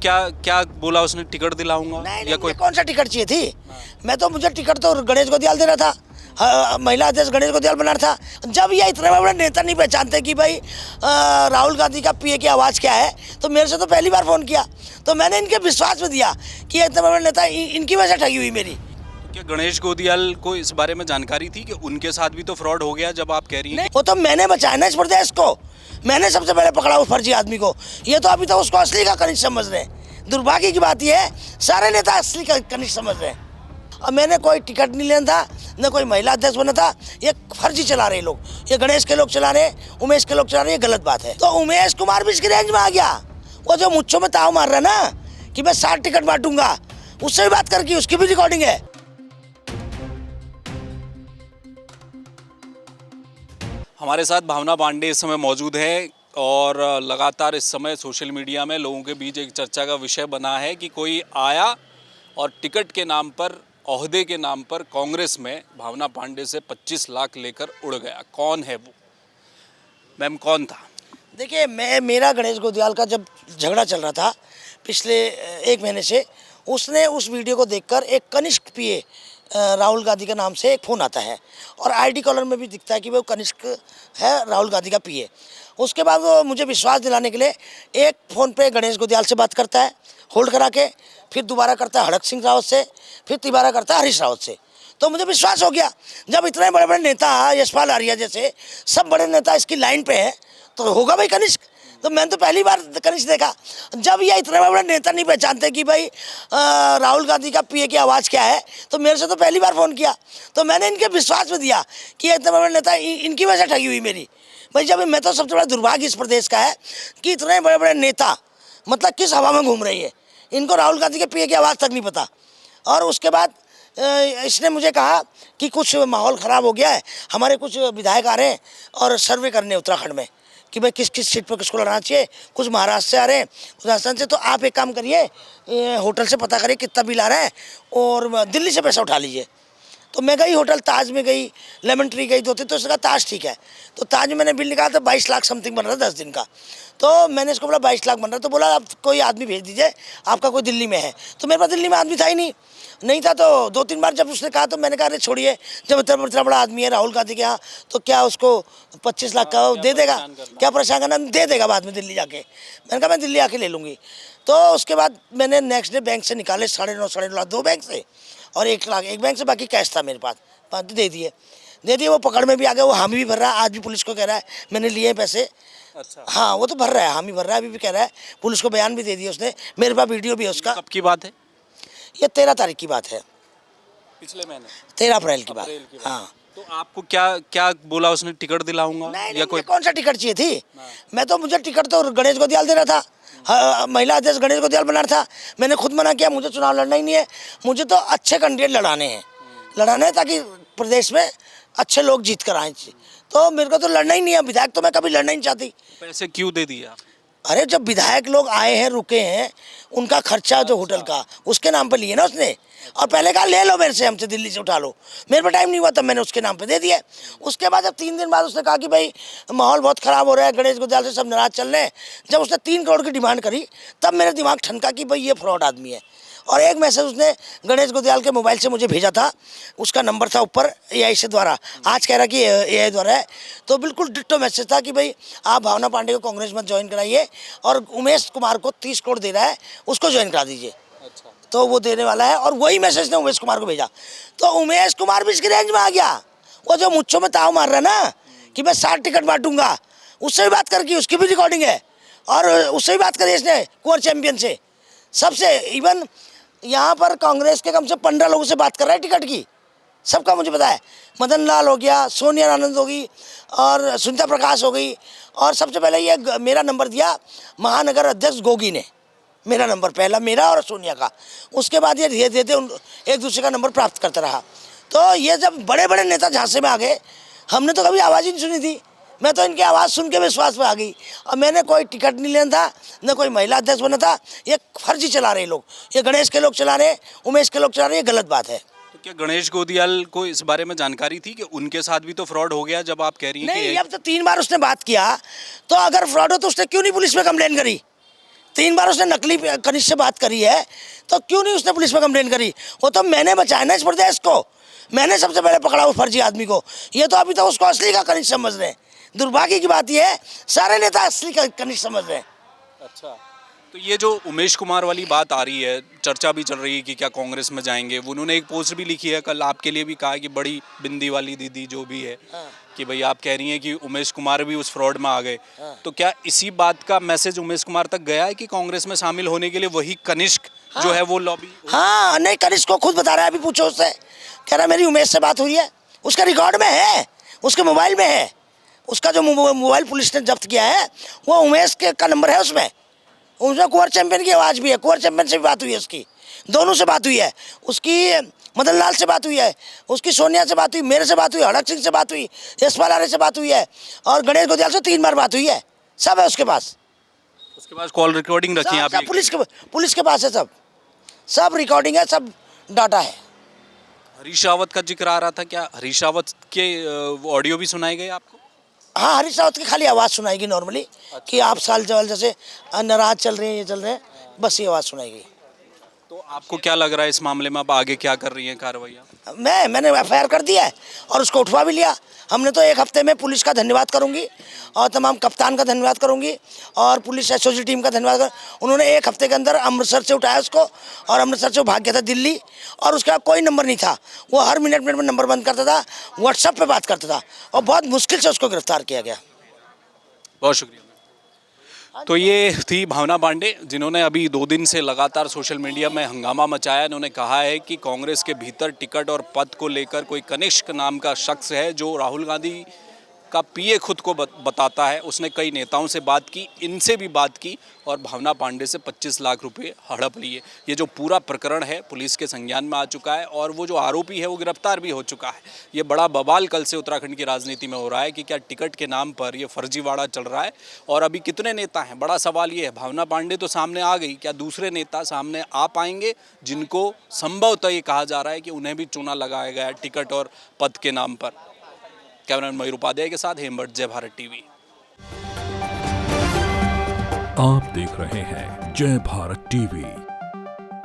क्या क्या बोला उसने, टिकट दिलाऊंगा नहीं, या कोई? मुझे कौन सा टिकट चाहिए थी? मैं तो मुझे टिकट तो गणेश गोदियाल दे रहा था। हाँ, महिला अध्यक्ष गणेश गोदियाल बना रहा था। जब ये इतने बड़े नेता नहीं पहचानते कि भाई राहुल गांधी का पीए की आवाज़ क्या है, तो मेरे से तो पहली बार फ़ोन किया। तो मैंने इनके विश्वास में दिया कि ये इतने बड़े नेता, इनकी वजह से ठगी हुई मेरी। क्या गणेश गोदियाल को इस बारे में जानकारी थी कि उनके साथ भी तो फ्रॉड हो गया, जब आप कह रही हैं? वो तो मैंने बचाया ना इस प्रदेश को। मैंने सबसे पहले पकड़ा उस फर्जी आदमी को। ये तो अभी तो उसको असली का कनिष्क समझ रहे हैं। दुर्भाग्य की बात यह है, सारे नेता असली का कनिष्क समझ रहे हैं। अब मैंने कोई टिकट नहीं लेना था, न कोई महिला अध्यक्ष बना था। ये फर्जी चला रहे लोग, ये गणेश के लोग चला रहे, उमेश के लोग चला रहे, ये गलत बात है। तो उमेश कुमार भी इसकी रेंज में आ गया। वो जो मुझ्छों में ताव मार रहा है ना कि मैं 60 टिकट बांटूंगा, उससे भी बात करके उसकी भी रिकॉर्डिंग है। हमारे साथ भावना पांडे इस समय मौजूद है और लगातार इस समय सोशल मीडिया में लोगों के बीच एक चर्चा का विषय बना है कि कोई आया और टिकट के नाम पर, ओहदे के नाम पर कांग्रेस में भावना पांडे से 25 लाख लेकर उड़ गया। कौन है वो? मैम कौन था? देखिए, मेरा गणेश गोदियाल का जब झगड़ा चल रहा था पिछले 1 महीने से, उसने उस वीडियो को देखकर एक कनिष्क पीए राहुल गांधी के नाम से एक फ़ोन आता है और आईडी कॉलर में भी दिखता है कि वो कनिष्क है, राहुल गांधी का पीए। उसके बाद वो मुझे विश्वास दिलाने के लिए एक फ़ोन पे गणेश गोदियाल से बात करता है होल्ड करा के, फिर दोबारा करता है हड़क सिंह रावत से, फिर तिबारा करता है हरीश रावत से। तो मुझे विश्वास हो गया, जब इतने बड़े बड़े नेता यशपाल आर्या जैसे सब बड़े नेता इसकी लाइन पे हैं तो होगा भाई कनिष्क। तो मैंने तो पहली बार कनिष्क देखा। जब ये इतने बड़े नेता नहीं पहचानते कि भाई राहुल गांधी का पीए की आवाज़ क्या है, तो मेरे से तो पहली बार फ़ोन किया। तो मैंने इनके विश्वास में दिया कि ये इतने बड़े नेता, इनकी वजह से ठगी हुई मेरी। भाई जब मैं तो सबसे बड़ा दुर्भाग्य इस प्रदेश का है कि इतने बड़े बड़े नेता मतलब किस हवा में घूम रही है, इनको राहुल गांधी के पीए की आवाज़ तक नहीं पता। और उसके बाद इसने मुझे कहा कि कुछ माहौल ख़राब हो गया है, हमारे कुछ विधायक आ रहे हैं और सर्वे करने उत्तराखंड में कि भाई किस किस सीट पर किसको लड़ना चाहिए। कुछ महाराष्ट्र से आ रहे हैं, कुछ राजस्थान से। तो आप एक काम करिए, होटल से पता करिए कितना बिल आ रहा है और दिल्ली से पैसा उठा लीजिए। तो मैं गई होटल ताज में गई, लेमन ट्री गई, 2-3। तो उसका ताज ठीक है। तो ताज में मैंने बिल निकाला तो 22 लाख समथिंग बन रहा था 10 दिन का। तो मैंने इसको बोला 22 लाख बन रहा। तो बोला आप कोई आदमी भेज दीजिए, आपका कोई दिल्ली में है। तो मेरे पास दिल्ली में आदमी था ही नहीं था। तो 2-3 बार जब उसने कहा तो मैंने कहा अरे छोड़िए, जब इतना बड़ा आदमी है राहुल गांधी के यहाँ, तो क्या उसको 25 लाख का दे देगा? क्या परेशान करना, दे देगा बाद में दिल्ली जाके। मैंने कहा मैं दिल्ली आके ले लूँगी। तो उसके बाद मैंने नेक्स्ट डे बैंक से निकाले 9.5 लाख 2 बैंक से और 1 लाख एक बैंक से, बाकी कैश था मेरे पास, दे दिए। वो पकड़ में भी आ गया, वो हामी भी भर रहा है। आज भी पुलिस को कह रहा है मैंने लिए पैसे। अच्छा। हाँ, वो तो भर रहा है, हामी भर रहा है, अभी भी कह रहा है। पुलिस को बयान भी दे दिया उसने, मेरे पास वीडियो भी है उसका। कब की बात है? ये 13 तारीख की बात है, पिछले महीने 13 अप्रैल की बात। हाँ। तो आपको क्या क्या बोला उसने, टिकट दिलाऊंगा नहीं, या कोई? मुझे कौन सा टिकट चाहिए थी? मुझे टिकट तो गणेश गोदियाल दे रहा था। हाँ, महिला अध्यक्ष गणेश गोदियाल बना रहा था। मैंने खुद मना किया, मुझे चुनाव लड़ना ही नहीं है। मुझे तो अच्छे कैंडिडेट लड़ाने हैं ताकि प्रदेश में अच्छे लोग जीत कर आए। तो मेरे को तो लड़ना ही नहीं है, विधायक तो मैं कभी लड़ना ही नहीं चाहती। पैसे क्यों दे दिए आप? अरे जब विधायक लोग आए हैं, रुके हैं, उनका खर्चा जो होटल का उसके नाम पे लिए ना उसने। और पहले कहा ले लो मेरे से, हमसे दिल्ली से उठा लो। मेरे पे टाइम नहीं हुआ तब मैंने उसके नाम पे दे दिया। उसके बाद जब 3 दिन बाद उसने कहा कि भाई माहौल बहुत ख़राब हो रहा है, गणेश गोदियाल से सब नाराज चल रहे हैं, जब उसने 3 करोड़ की डिमांड करी तब मेरा दिमाग ठनका कि भाई ये फ्रॉड आदमी है। और एक मैसेज उसने गणेश गोदियाल के मोबाइल से मुझे भेजा था, उसका नंबर था ऊपर AI से द्वारा। आज कह रहा कि AI द्वारा है। तो बिल्कुल डिट्टो मैसेज था कि भाई आप भावना पांडे को कांग्रेस में ज्वाइन कराइए और उमेश कुमार को 30 करोड़ दे रहा है, उसको ज्वाइन करा दीजिए। अच्छा। तो वो देने वाला है और वही मैसेज ने उमेश कुमार को भेजा। तो उमेश कुमार भी इसकी रेंज में आ गया। वो जो मुझ्छों में ताव मार रहा है ना कि मैं 60 टिकट बांटूंगा, उससे भी बात करके उसकी भी रिकॉर्डिंग है। और उससे भी बात करी इसने कुंवर चैंपियन से, सबसे। इवन यहाँ पर कांग्रेस के कम से 15 लोगों से बात कर रहा है टिकट की, सबका मुझे पता है। मदन लाल हो गया, सोनिया आनंद होगी और सुनीता प्रकाश हो गई। और सबसे पहले ये मेरा नंबर दिया महानगर अध्यक्ष गोगी ने, मेरा नंबर पहला मेरा और सोनिया का। उसके बाद ये धीरे धीरे एक दूसरे का नंबर प्राप्त करता रहा। तो ये जब बड़े बड़े नेता झांसे में आ गए, हमने तो कभी आवाज़ ही नहीं सुनी थी। मैं तो इनकी आवाज़ सुन के विश्वास में आ गई। और मैंने कोई टिकट नहीं लेना था, न कोई महिला अध्यक्ष बना था। ये फर्जी चला रहे लोग, ये गणेश के लोग चला रहे, उमेश के लोग चला रहे, ये गलत बात है। तो क्या गणेश गोदियाल को इस बारे में जानकारी थी कि उनके साथ भी तो फ्रॉड हो गया, जब आप कह रही हैं नहीं, कि अब तो 3 बार उसने बात किया, तो अगर फ्रॉड हो तो उसने क्यों नहीं पुलिस में कंप्लेन करी? 3 बार उसने नकली कनिष्ठ से बात करी है, तो क्यों नहीं उसने पुलिस में कंप्लेन करी? वो तो मैंने बचाया ना इस प्रदेश को, मैंने सबसे पहले पकड़ा उस फर्जी आदमी को। ये तो अभी तो उसको असली का कनिष्ठ समझ रहे हैं। दुर्भाग्य की बात यह है, सारे नेता असली का कनिष्ठ समझ रहे हैं। अच्छा, तो ये जो उमेश कुमार वाली बात आ रही है, चर्चा भी चल रही है कि क्या कांग्रेस में जाएंगे, उन्होंने एक पोस्ट भी लिखी है, कल आपके लिए भी कहा कि बड़ी बिंदी वाली दीदी जो भी है, कि भाई आप कह रही हैं कि उमेश कुमार भी उस फ्रॉड में आ गए, तो क्या इसी बात का मैसेज उमेश कुमार तक गया है कि कांग्रेस में शामिल होने के लिए वही कनिष्क जो है वो लॉबी? हाँ, नहीं, कनिष्क को खुद बता रहा है, अभी पूछो उससे, कह रहा मेरी उमेश से बात हुई है, उसका रिकॉर्ड में है, उसके मोबाइल में है, उसका जो मोबाइल पुलिस ने जब्त किया है वो उमेश के का नंबर है उसमें कुंवर चैंपियन की आवाज़ भी है, कुंवर चैंपियन से भी बात हुई है उसकी, दोनों से बात हुई है, उसकी मदन लाल से बात हुई है, उसकी सोनिया से बात हुई, मेरे से बात हुई, हड़क सिंह से बात हुई, यशपाल आर्य से बात हुई है, और गणेश गोदियाल से 3 बार बात हुई है, सब है उसके पास। उसके पास कॉल रिकॉर्डिंग रखी है आप? पुलिस के पास है, सब रिकॉर्डिंग है, सब डाटा है। हरीश रावत का जिक्र आ रहा था, क्या हरीश रावत के ऑडियो भी सुनाए गए आपको? हाँ, हरीश रावत की खाली आवाज़ सुनाएगी नॉर्मली, कि आप साल जवाल जैसे नाराज चल रहे हैं, ये चल रहे हैं, बस ये आवाज़ सुनाएगी। तो आपको क्या लग रहा है इस मामले में अब आगे क्या कर रही हैं कार्रवाइयाँ? मैंने एफआईआर कर दिया है और उसको उठवा भी लिया। हमने तो 1 हफ्ते में पुलिस का धन्यवाद करूंगी और तमाम कप्तान का धन्यवाद करूंगी और पुलिस एसओजी टीम का धन्यवाद उन्होंने 1 हफ्ते के अंदर अमृतसर से उठाया उसको, और अमृतसर से भाग गया था दिल्ली, और उसके बाद कोई नंबर नहीं था, वो हर मिनट में नंबर बंद करता था, व्हाट्सएप पर बात करता था, और बहुत मुश्किल से उसको गिरफ्तार किया गया। बहुत शुक्रिया। तो ये थी भावना पांडे, जिन्होंने अभी 2 दिन से लगातार सोशल मीडिया में हंगामा मचाया। इन्होंने कहा है कि कांग्रेस के भीतर टिकट और पद को लेकर कोई कनिष्क नाम का शख्स है जो राहुल गांधी का पीए खुद को बताता है। उसने कई नेताओं से बात की, इनसे भी बात की, और भावना पांडे से 25 लाख रुपए हड़प लिए। ये जो पूरा प्रकरण है पुलिस के संज्ञान में आ चुका है, और वो जो आरोपी है वो गिरफ्तार भी हो चुका है। ये बड़ा बवाल कल से उत्तराखंड की राजनीति में हो रहा है कि क्या टिकट के नाम पर ये फर्जीवाड़ा चल रहा है, और अभी कितने नेता हैं? बड़ा सवाल ये है। भावना पांडे तो सामने आ गई, क्या दूसरे नेता सामने आ पाएंगे जिनको संभवतः ये कहा जा रहा है कि उन्हें भी चूना लगाया गया है टिकट और पद के नाम पर? कैमरामैन मयूर उपाध्याय के साथ हेमभट्ट, जय भारत टीवी। आप देख रहे हैं जय भारत टीवी।